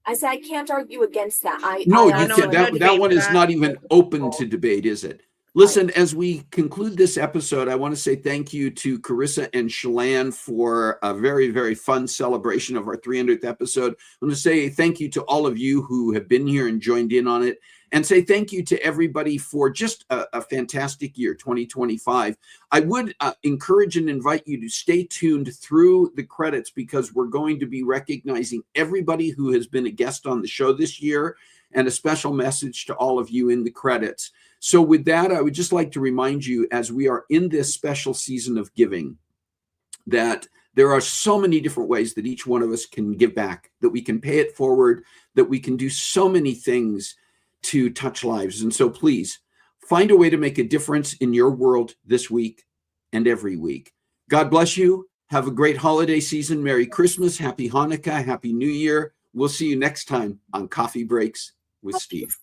I said, I can't argue against that. That one is not even open to debate, is it? Listen, as we conclude this episode, I want to say thank you to Karissa and Chelan for a very, very fun celebration of our 300th episode. I want to say thank you to all of you who have been here and joined in on it, and say thank you to everybody for just a fantastic year, 2025. I would encourage and invite you to stay tuned through the credits, because we're going to be recognizing everybody who has been a guest on the show this year, and a special message to all of you in the credits. So with that, I would just like to remind you, as we are in this special season of giving, that There are so many different ways that each one of us can give back, that we can pay it forward, that we can do so many things to touch lives. And so please find a way to make a difference in your world this week and every week. God bless you. Have a great holiday season. Merry Christmas. Happy Hanukkah. Happy New Year. We'll see you next time on Coffee Breaks with Steve.